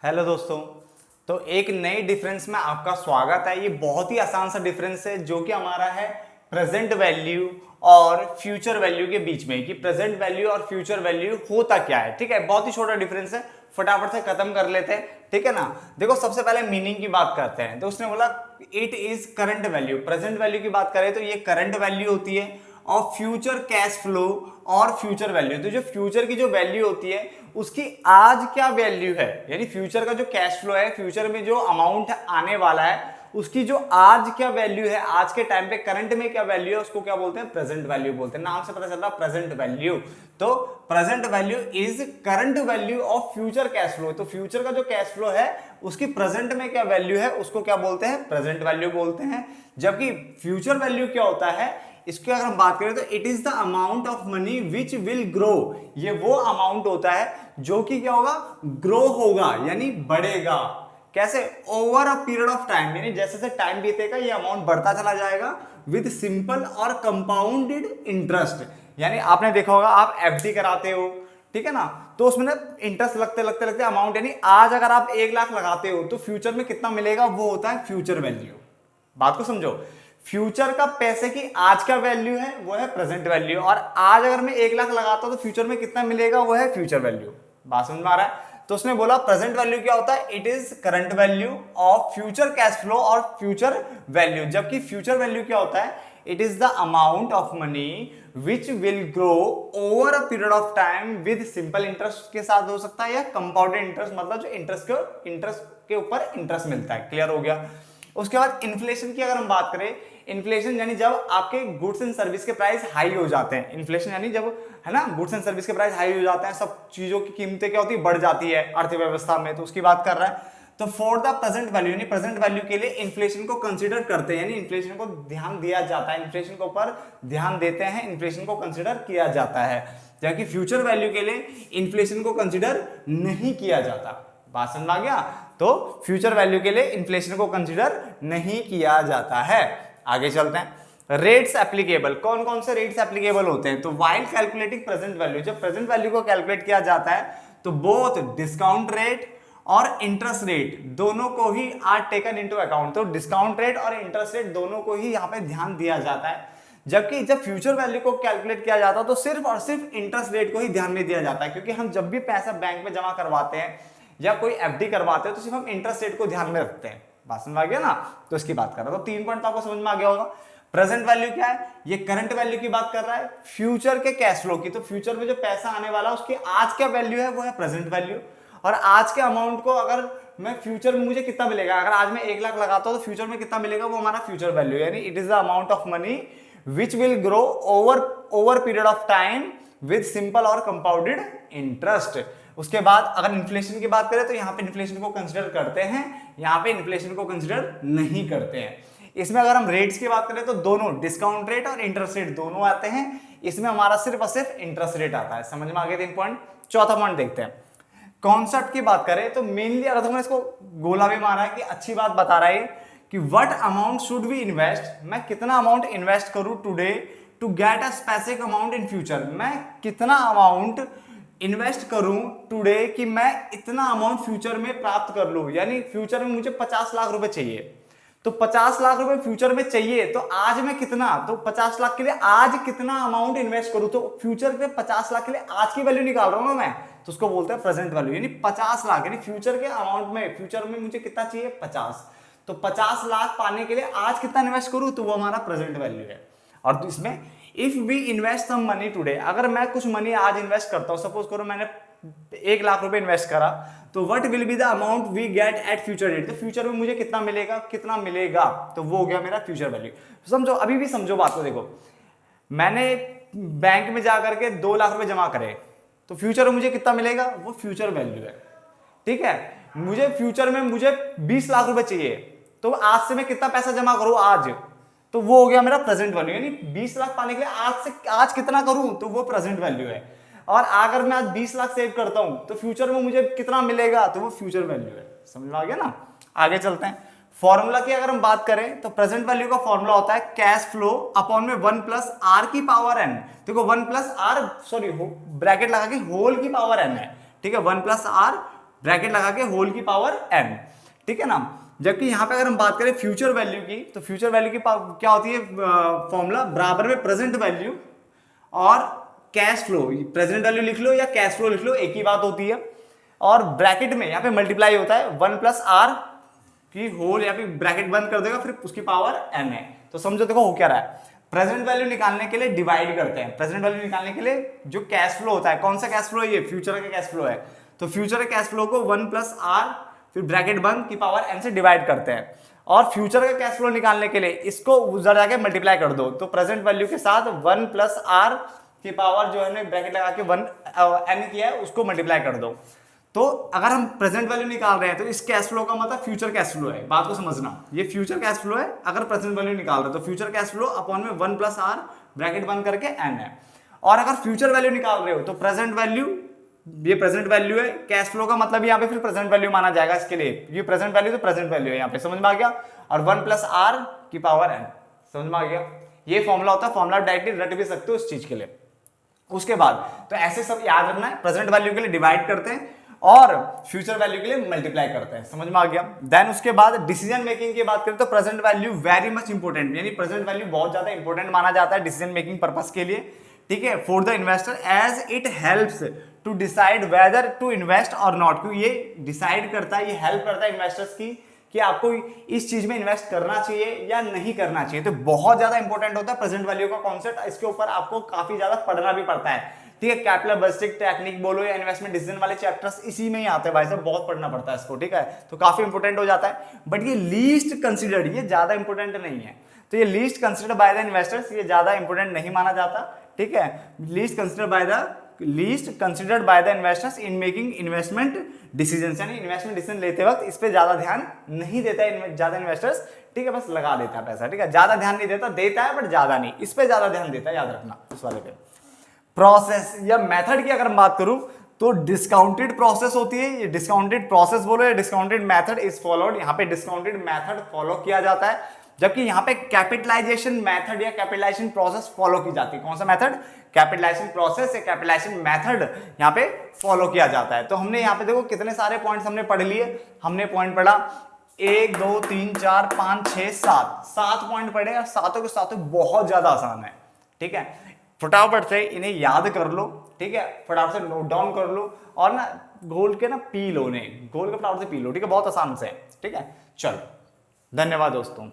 Hello दोस्तों। तो एक नई डिफरेंस में आपका स्वागत है। ये बहुत ही आसान सा डिफरेंस है जो कि हमारा है प्रेजेंट वैल्यू और फ्यूचर वैल्यू के बीच में, कि प्रेजेंट वैल्यू और फ्यूचर वैल्यू होता क्या है। ठीक है, बहुत ही छोटा डिफरेंस है, फटाफट से खत्म कर लेते हैं। ठीक है ना। देखो, सबसे पहले मीनिंग की बात करते हैं। तो उसने बोला it is current value. Present value की बात करें तो ये करंट वैल्यू होती है और फ्यूचर कैश फ्लो और फ्यूचर वैल्यू। तो जो फ्यूचर की जो वैल्यू होती है उसकी आज क्या वैल्यू है, यानी फ्यूचर का जो कैश फ्लो है, फ्यूचर में जो अमाउंट आने वाला है उसकी जो आज क्या वैल्यू है, आज के टाइम पे करंट में क्या वैल्यू है, उसको क्या बोलते हैं, प्रेजेंट वैल्यू बोलते हैं। नाम से पता चल रहा है प्रेजेंट वैल्यू। तो present value is current value of future cash flow. तो फ्यूचर का जो कैश फ्लो है उसकी प्रेजेंट में क्या वैल्यू है उसको क्या बोलते हैं, प्रेजेंट वैल्यू बोलते हैं। जबकि फ्यूचर वैल्यू क्या होता है, इसकी अगर हम बात करें तो it is the amount of money which will grow. ये वो अमाउंट होता है जो कि क्या होगा, ग्रो होगा, यानी बढ़ेगा। कैसे, over a period of time, यानी जैसे जैसे टाइम बीतेगा ये अमाउंट बढ़ता चला जाएगा विद सिंपल और कंपाउंडेड इंटरेस्ट। यानी आपने देखा होगा, आप एफडी कराते हो, ठीक है ना, तो उसमें ना इंटरेस्ट लगते लगते लगते अमाउंट, यानी आज अगर आप 1 लाख लगाते हो तो फ्यूचर में कितना मिलेगा वो होता है फ्यूचर वैल्यू। बात को समझो, फ्यूचर का पैसे की आज का वैल्यू है वो है प्रेजेंट वैल्यू, और आज अगर मैं 1 लाख लगाता हूं तो फ्यूचर में कितना मिलेगा वो है फ्यूचर वैल्यू। बात समझ में आ रहा है। तो उसने बोला प्रेजेंट वैल्यू क्या होता है, it is current value of future cash flow और फ्यूचर वैल्यू। जबकि फ्यूचर वैल्यू क्या होता है, it is the amount of money which will grow over a period of time with simple interest के साथ हो सकता है या कंपाउंडेड इंटरेस्ट, मतलब जो इंटरेस्ट के ऊपर इंटरेस्ट मिलता है। क्लियर हो गया। उसके बाद इन्फ्लेशन की अगर हम बात करें, इन्फ्लेशन यानी जब आपके गुड्स एंड सर्विस के प्राइस हाई हो जाते हैं। इन्फ्लेशन यानी जब, है ना, गुड्स एंड सर्विस के प्राइस हाई हो जाते हैं, सब चीजों की कीमतें क्या होती है, बढ़ जाती है अर्थव्यवस्था में, तो उसकी बात कर रहा है। तो फॉर द प्रेजेंट वैल्यू, यानी प्रेजेंट वैल्यू के लिए इन्फ्लेशन को कंसीडर करते हैं, यानी इन्फ्लेशन को ध्यान दिया जाता है, इन्फ्लेशन के ऊपर ध्यान देते हैं, इन्फ्लेशन को कंसीडर किया जाता है। जबकि फ्यूचर वैल्यू के लिए इन्फ्लेशन को कंसीडर नहीं किया जाता। बात समझ आ गया। तो फ्यूचर वैल्यू के लिए इन्फ्लेशन को कंसीडर नहीं किया जाता है। आगे चलते हैं। रेट्स एप्लीकेबल, कौन कौन से रेट्स एप्लीकेबल होते हैं। तो व्हाइल कैलकुलेटिंग प्रेजेंट वैल्यू, जब प्रेजेंट वैल्यू को कैलकुलेट किया जाता है तो बोथ डिस्काउंट रेट और इंटरेस्ट रेट दोनों को ही आर टेकन इनटू अकाउंट। तो डिस्काउंट रेट और इंटरेस्ट रेट दोनों को ही यहां पे ध्यान दिया जाता है। जबकि जब फ्यूचर वैल्यू को कैलकुलेट किया जाता है तो सिर्फ और सिर्फ इंटरेस्ट रेट को ही ध्यान में दिया जाता है, क्योंकि हम जब भी पैसा बैंक में जमा करवाते हैं या कोई एफडी करवाते हैं तो सिर्फ हम इंटरेस्ट रेट को ध्यान में रखते हैं। बात समझ आ गया ना। तो इसकी बात कर रहा हूं, तो 3 पॉइंट तो आपको समझ में आ गया होगा। प्रेजेंट वैल्यू क्या है, ये करंट वैल्यू की बात कर रहा है, फ्यूचर के कैश फ्लो की, तो फ्यूचर में जो पैसा आने वाला है उसकी आज क्या वैल्यू है वो है प्रेजेंट वैल्यू। और आज के अमाउंट को अगर मैं फ्यूचर में मुझे कितना मिलेगा, अगर आज मैं 1 लाख लगाता हूं तो फ्यूचर में कितना मिलेगा वो हमारा फ्यूचर वैल्यू, यानी it is the amount of money which will grow over period of time with simple और कंपाउंडेड इंटरेस्ट। उसके बाद अगर इन्फ्लेशन की बात करें तो यहाँ पे इन्फ्लेशन को कंसीडर करते हैं, यहाँ पे इन्फ्लेशन को कंसीडर नहीं करते हैं। इसमें अगर हम रेट्स की बात करें तो दोनों डिस्काउंट रेट और इंटरेस्ट रेट दोनों आते हैं। इसमें हमारा सिर्फ और सिर्फ इंटरेस्ट रेट आता है। समझ में आ गए 3 पॉइंट। चौथा पॉइंट देखते हैं। कॉन्सेप्ट की बात करें तो मेनली अगर तुमने इसको गोला भी मारा है कि अच्छी बात बता रहा है कि what amount should we invest, मैं कितना अमाउंट इन्वेस्ट करूं today to get a specific amount in future. मैं कितना अमाउंट इन्वेस्ट करूं टुडे कि मैं इतना अमाउंट फ्यूचर में प्राप्त कर लूं, यानी फ्यूचर में मुझे 50 लाख रुपए चाहिए, तो 50 लाख रुपए फ्यूचर में चाहिए, तो आज मैं कितना, तो 50 लाख के लिए आज कितना अमाउंट इन्वेस्ट करूं, तो फ्यूचर के 50 लाख के लिए आज की वैल्यू निकाल रहा हूं ना मैं, तो उसको बोलते हैं प्रेजेंट वैल्यू। यानी 50 लाख, यानी फ्यूचर के अमाउंट में, फ्यूचर में मुझे कितना चाहिए 50, तो 50 लाख पाने के लिए आज कितना इन्वेस्ट करूं, तो वो हमारा प्रेजेंट वैल्यू है। और इसमें if we invest some money today, अगर मैं कुछ मनी आज इन्वेस्ट करता हूं, सपोज करो मैंने 1 लाख रुपए इन्वेस्ट करा, तो what will be the amount we get at future date, तो फ्यूचर में मुझे कितना मिलेगा, तो वो हो गया मेरा फ्यूचर वैल्यू। समझो, अभी भी समझो बात को। देखो, मैंने बैंक में जाकर के 2 लाख रुपए जमा करे, तो फ्यूचर में मुझे कितना मिलेगा, वो फ्यूचर वैल्यू है। ठीक है, मुझे फ्यूचर में मुझे 20 लाख रुपए चाहिए, तो आज से मैं कितना पैसा जमा करूं आज, तो वो हो गया मेरा प्रेजेंट वैल्यू। यानी 20 लाख पाने के लिए आज कितना करूं, तो वो प्रेजेंट वैल्यू है। और अगर मैं आज 20 लाख सेव करता हूं तो फ्यूचर में मुझे कितना मिलेगा, तो वो फ्यूचर वैल्यू है। समझ में आ गया ना। आगे चलते हैं। फॉर्मूला की अगर हम बात करें तो प्रेजेंट वैल्यू का फॉर्मूला होता है कैश फ्लो अपॉन में 1 प्लस आर की पावर एन। देखो 1 प्लस आर, सॉरी ब्रैकेट लगा के होल की पावर एन है। ठीक है, 1 प्लस आर ब्रैकेट लगा के होल की पावर n, ठीक है ना। जबकि यहाँ पे अगर हम बात करें फ्यूचर वैल्यू की, तो फ्यूचर वैल्यू की क्या होती है फॉर्मूला, बराबर में प्रेजेंट वैल्यू और कैश फ्लो, प्रेजेंट वैल्यू लिख लो या कैश फ्लो लिख लो, एक ही बात होती है। और ब्रैकेट में यहाँ पे मल्टीप्लाई होता है 1 प्लस आर की होल, या फिर ब्रैकेट बंद कर देगा फिर उसकी पावर n है। तो समझो देखो हो क्या रहा है, प्रेजेंट वैल्यू निकालने के लिए डिवाइड करते हैं, प्रेजेंट वैल्यू निकालने के लिए जो कैश फ्लो होता है, कौन सा कैश फ्लो है ये, फ्यूचर का कैश फ्लो है, तो फ्यूचर के कैश फ्लो को 1 प्लस आर फिर ब्रैकेट बंद की पावर n से डिवाइड करते हैं। और फ्यूचर का कैश फ्लो निकालने के लिए इसको उधर जाके मल्टीप्लाई कर दो, तो प्रेजेंट वैल्यू के साथ 1 प्लस आर की पावर जो है ब्रैकेट लगा के 1 n किया है उसको मल्टीप्लाई कर दो। तो अगर हम प्रेजेंट वैल्यू निकाल रहे हैं तो इस कैश फ्लो का मतलब फ्यूचर कैश फ्लो है, बात को समझना, ये फ्यूचर कैश फ्लो है। अगर प्रेजेंट वैल्यू निकाल रहे हैं तो फ्यूचर कैश फ्लो अपॉन में 1 प्लस आर ब्रैकेट बंद करके n है। और अगर फ्यूचर वैल्यू निकाल रहे हो तो प्रेजेंट वैल्यू, ये प्रेजेंट वैल्यू है, कैश फ्लो का मतलब यहाँ पे फिर प्रेजेंट वैल्यू माना जाएगा इसके लिए, ये प्रेजेंट वैल्यू तो प्रेजेंट वैल्यू है यहाँ पे, समझ में आ गया। और 1 प्लस आर की पावर n, समझ में आ गया। ये फॉर्मूला होता है, फॉर्मूला डायरेक्टली रट भी सकते हो इस चीज के लिए। उसके बाद तो ऐसे सब याद रखना है, प्रेजेंट वैल्यू के लिए डिवाइड करते हैं और फ्यूचर वैल्यू के लिए मल्टीप्लाई करते हैं, समझ में आ गया। देन उसके बाद डिसीजन मेकिंग की बात करें तो present value very much important, यानी प्रेजेंट वैल्यू बहुत ज्यादा इंपॉर्टेंट माना जाता है डिसीजन मेकिंग पर्पस के लिए, ठीक है, for the investor, as it helps to decide whether to invest और नॉट, क्योंकि ये डिसाइड करता है, ये हेल्प करता है इन्वेस्टर्स की कि आपको इस चीज में इन्वेस्ट करना चाहिए या नहीं करना चाहिए। तो बहुत ज्यादा इंपॉर्टेंट होता है प्रेजेंट वैल्यू का कॉन्सेप्ट, इसके ऊपर आपको काफी ज्यादा पढ़ना भी पड़ता है, ठीक है। कैपिटल बजटिंग टेक्निक बोलो या इन्वेस्टमेंट डिसीजन वाले चैप्टर्स इसी में ही आते हैं भाई साहब, बहुत पढ़ना पड़ता है इसको, ठीक है। तो काफी इंपॉर्टेंट हो जाता है, बट ये लीस्ट कंसिडर्ड, ये ज्यादा इंपॉर्टेंट नहीं है। तो ये least considered by the investors, ये ज्यादा इंपॉर्टेंट नहीं माना जाता, ठीक है। Least considered by the investors in making investment decisions, यानी इन्वेस्टमेंट डिसीजन लेते वक्त इस पे ज्यादा ध्यान नहीं देता है ज्यादा इन्वेस्टर्स, ठीक है, बस लगा देता है पैसा, ठीक है, ज्यादा ध्यान नहीं देता, देता है बट ज्यादा नहीं, इस पे ज्यादा ध्यान देता है, याद रखना इस वाले पे। प्रोसेस या मेथड की अगर मैं बात करूं तो डिस्काउंटेड प्रोसेस होती है, ये डिस्काउंटेड प्रोसेस बोलो या डिस्काउंटेड मेथड इज फॉलोड, यहाँ पे डिस्काउंटेड मेथड फॉलो किया जाता है, जबकि यहाँ पे कैपिटलाइजेशन मेथड या कैपिटलाइजेशन प्रोसेस फॉलो की जाती है। कौन सा मेथड, कैपिटलाइजेशन प्रोसेस या कैपिटलाइजेशन मेथड यहाँ पे फॉलो किया जाता है। तो हमने यहाँ पे देखो कितने सारे पॉइंट्स हमने पढ़ लिए, हमने पॉइंट पढ़ा 1 2 3 4 5 6 7 पॉइंट पढ़े और सातों के सातों बहुत ज्यादा आसान है, ठीक है। फटाफट से इन्हें याद कर लो, ठीक है, फटाफट से नोट डाउन कर लो और ना घोल के ना पी लो, उन्हें घोल के फटाफट से पी लो, ठीक है, बहुत आसान से, ठीक है। चलो धन्यवाद दोस्तों।